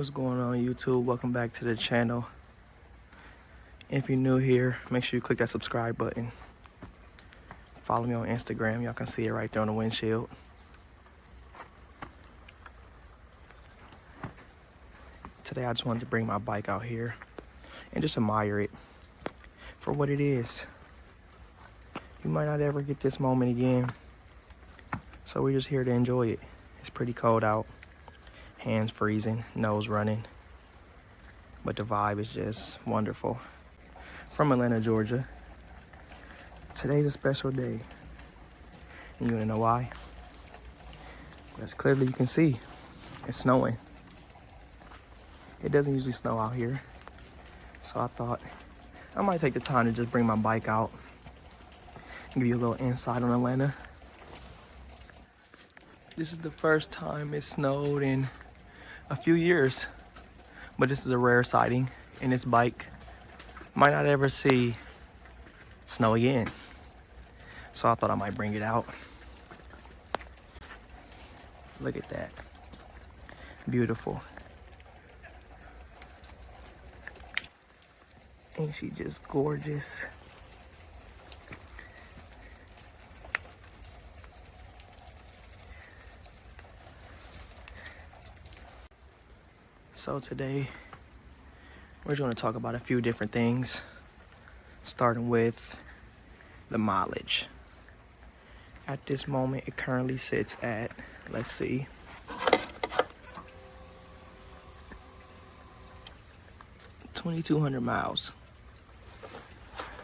What's going on, YouTube? Welcome back to the channel. If you're new here, make sure you click that subscribe button. Follow me on Instagram. Y'all can see it right there on the windshield. Today I just wanted to bring my bike out here and just admire it for what it is. You might not ever get this moment again, so we're just here to enjoy it. It's pretty cold out, hands freezing, nose running, but the vibe is just wonderful. From Atlanta, Georgia. Today's a special day, and you wanna know why? As clearly you can see, it's snowing. It doesn't usually snow out here, so I thought I might take the time to just bring my bike out and give you a little insight on Atlanta. This is the first time it snowed in a few years, but this is a rare sighting, and this bike might not ever see snow again. So I thought I might bring it out. Look at that. Beautiful. Ain't she just gorgeous? So today, we're just going to talk about a few different things, starting with the mileage. At this moment, it currently sits at, let's see, 2,200 miles.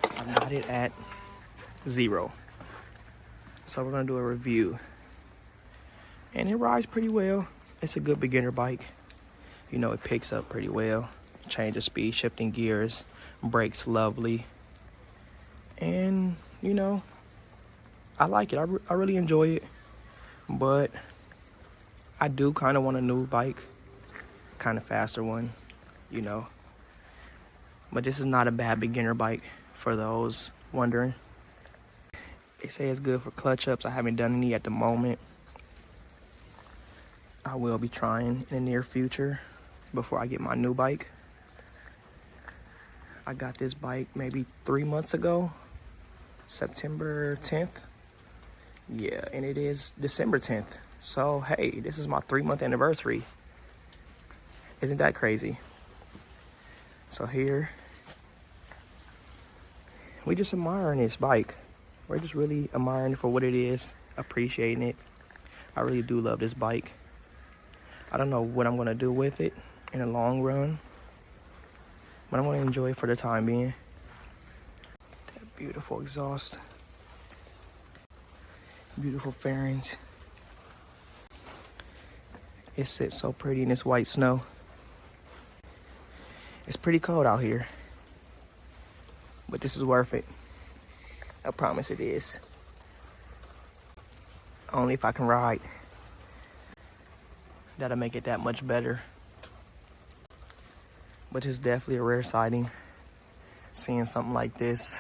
I've got it at 0. So we're going to do a review. And it rides pretty well. It's a good beginner bike. You know, it picks up pretty well. Change of speed, shifting gears, brakes lovely. And, you know, I like it. I really enjoy it. But I do kind of want a new bike. Kind of faster one, you know. But this is not a bad beginner bike for those wondering. They say it's good for clutch ups. I haven't done any at the moment. I will be trying in the near future before I get my new bike. I got this bike maybe 3 months ago, September 10th. Yeah, and it is December 10th. So, hey, this is my 3-month anniversary. Isn't that crazy? So here, we just admiring this bike. We're just really admiring it for what it is, appreciating it. I really do love this bike. I don't know what I'm gonna do with it in the long run, but I'm gonna enjoy it for the time being. That beautiful exhaust. Beautiful fairings. It sits so pretty in this white snow. It's pretty cold out here, but this is worth it. I promise it is. Only if I can ride. That'll make it that much better. But it's definitely a rare sighting, seeing something like this.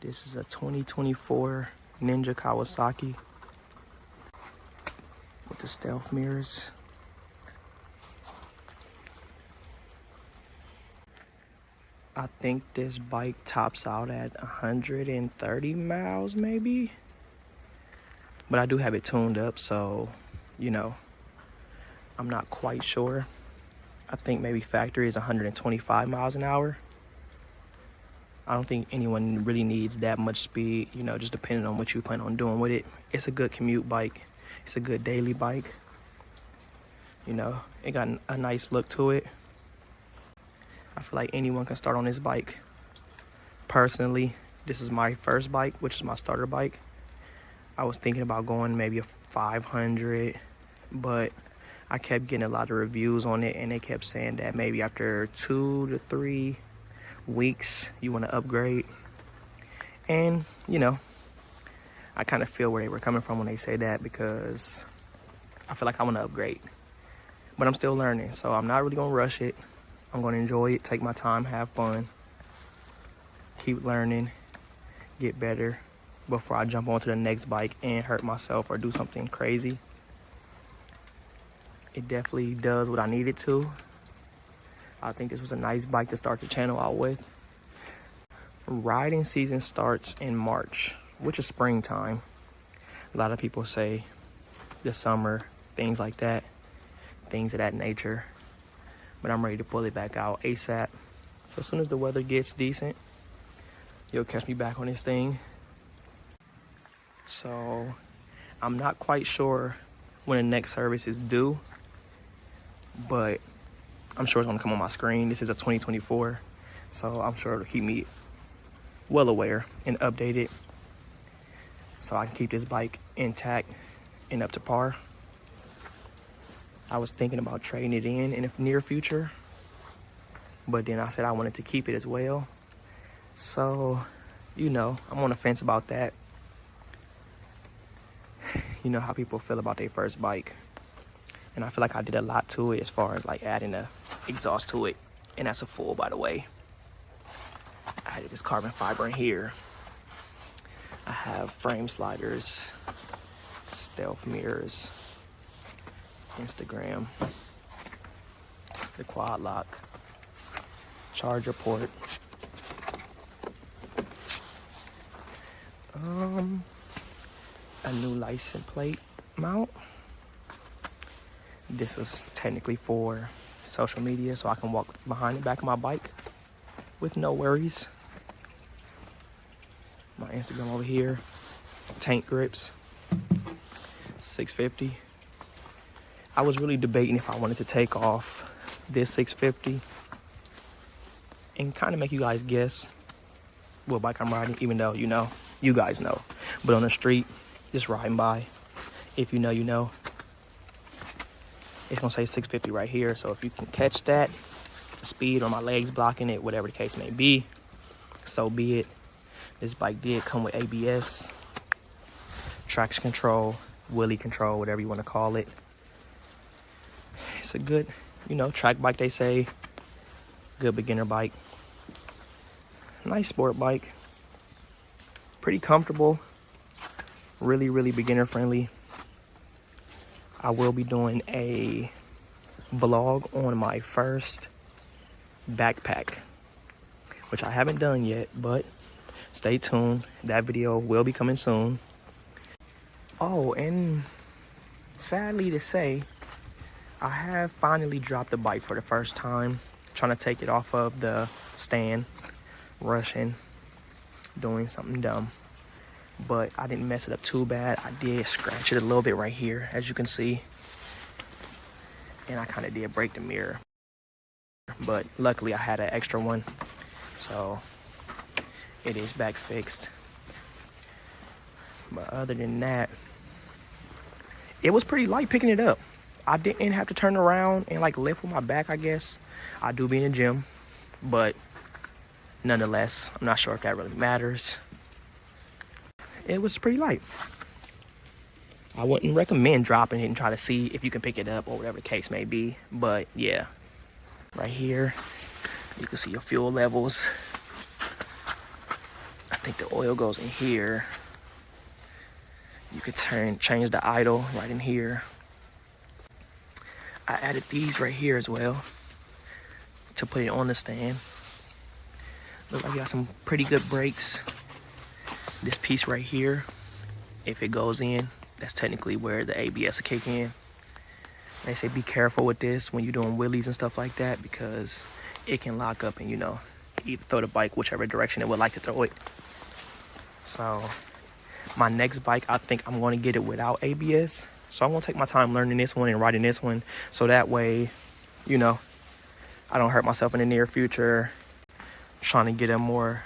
This is a 2024 Ninja Kawasaki with the stealth mirrors. I think this bike tops out at 130 miles maybe. But I do have it tuned up, so, you know, I'm not quite sure. I think maybe factory is 125 miles an hour. I don't think anyone really needs that much speed, you know, just depending on what you plan on doing with it. It's a good commute bike. It's a good daily bike. You know, it got a nice look to it. I feel like anyone can start on this bike. Personally, this is my first bike, which is my starter bike. I was thinking about going maybe a 500, but I kept getting a lot of reviews on it, and they kept saying that maybe after 2 to 3 weeks, you want to upgrade. And, you know, I kind of feel where they were coming from when they say that, because I feel like I want to upgrade. But I'm still learning, so I'm not really going to rush it. I'm going to enjoy it, take my time, have fun, keep learning, get better before I jump onto the next bike and hurt myself or do something crazy. It definitely does what I need it to. I think this was a nice bike to start the channel out with. Riding season starts in March, which is springtime. A lot of people say the summer, things like that, things of that nature. But I'm ready to pull it back out ASAP. So as soon as the weather gets decent, you'll catch me back on this thing. So I'm not quite sure when the next service is due, but I'm sure it's gonna come on my screen. This is a 2024, so I'm sure it'll keep me well aware and updated so I can keep this bike intact and up to par. I was thinking about trading it in the near future, but then I said I wanted to keep it as well. So, you know, I'm on the fence about that. You know how people feel about their first bike. And I feel like I did a lot to it as far as like adding a exhaust to it. And that's a full, by the way. I added this carbon fiber in here. I have frame sliders, stealth mirrors, Instagram, the quad lock, charger port, a new license plate mount. This was technically for social media, so I can walk behind the back of my bike with no worries. My Instagram over here, tank grips, 650. I was really debating if I wanted to take off this 650 and kind of make you guys guess what bike I'm riding, even though, you know, you guys know. But on the street, just riding by, if you know, you know. It's gonna say 650 right here, so if you can catch that, the speed or my legs blocking it, whatever the case may be, so be it. This bike did come with ABS, traction control, wheelie control, whatever you want to call it. It's a good, you know, track bike, they say. Good beginner bike. Nice sport bike. Pretty comfortable. Really, really beginner friendly. I will be doing a vlog on my first backpack, which I haven't done yet, but stay tuned. That video will be coming soon. Oh, and sadly to say, I have finally dropped the bike for the first time. Trying to take it off of the stand, rushing, doing something dumb. But I didn't mess it up too bad. I did scratch it a little bit right here, as you can see. And I kind of did break the mirror. But luckily I had an extra one, so it is back fixed. But other than that, it was pretty light picking it up. I didn't have to turn around and like lift with my back, I guess. I do be in the gym, but nonetheless, I'm not sure if that really matters. It was pretty light. I wouldn't recommend dropping it and try to see if you can pick it up or whatever the case may be. But yeah, right here, you can see your fuel levels. I think the oil goes in here. You could change the idle right in here. I added these right here as well to put it on the stand. Look like you got some pretty good brakes. This piece right here, if it goes in, that's technically where the ABS will kick in. They say be careful with this when you're doing wheelies and stuff like that, because it can lock up and, you know, either throw the bike whichever direction it would like to throw it. So my next bike, I think I'm going to get it without ABS. So I'm going to take my time learning this one and riding this one, so that way, you know, I don't hurt myself in the near future trying to get a more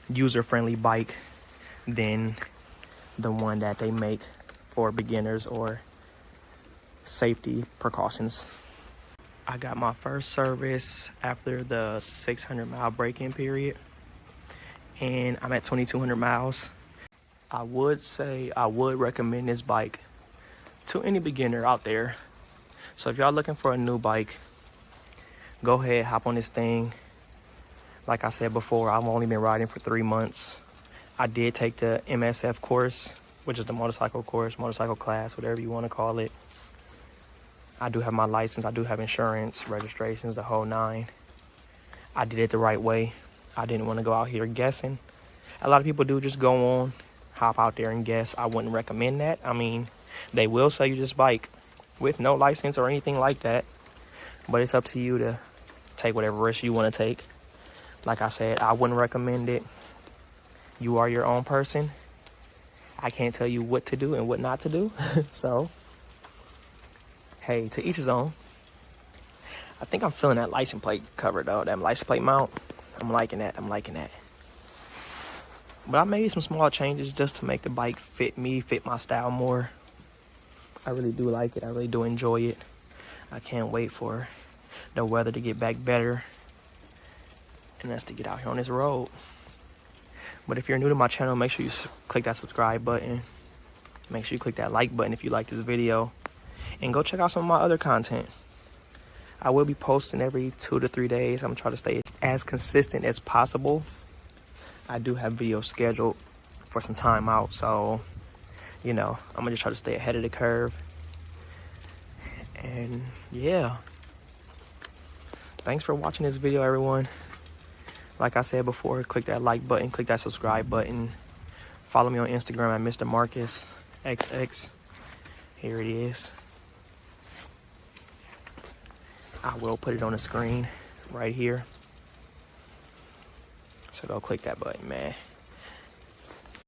user-friendly bike than the one that they make for beginners or safety precautions. I got my first service after the 600-mile break-in period, and I'm at 2,200 miles. I would say I would recommend this bike to any beginner out there. So if y'all looking for a new bike, go ahead, hop on this thing. Like I said before, I've only been riding for 3 months. I did take the MSF course, which is the motorcycle course, motorcycle class, whatever you want to call it. I do have my license. I do have insurance, registrations, the whole nine. I did it the right way. I didn't want to go out here guessing. A lot of people do just go on, hop out there and guess. I wouldn't recommend that. I mean, they will sell you this bike with no license or anything like that. But it's up to you to take whatever risk you want to take. Like I said, I wouldn't recommend it. You are your own person. I can't tell you what to do and what not to do. So, hey, to each his own. I think I'm feeling that license plate cover though, that license plate mount. I'm liking that. But I made some small changes just to make the bike fit me, fit my style more. I really do like it. I really do enjoy it. I can't wait for the weather to get back better and us to get out here on this road. But if you're new to my channel, make sure you click that subscribe button. Make sure you click that like button if you like this video. And go check out some of my other content. I will be posting every 2 to 3 days. I'm going to try to stay as consistent as possible. I do have videos scheduled for some time out. So, you know, I'm going to just try to stay ahead of the curve. And, yeah. Thanks for watching this video, everyone. Like I said before, click that like button, click that subscribe button. Follow me on Instagram at MrMarcusXX. Here it is. I will put it on the screen right here. So go click that button, man.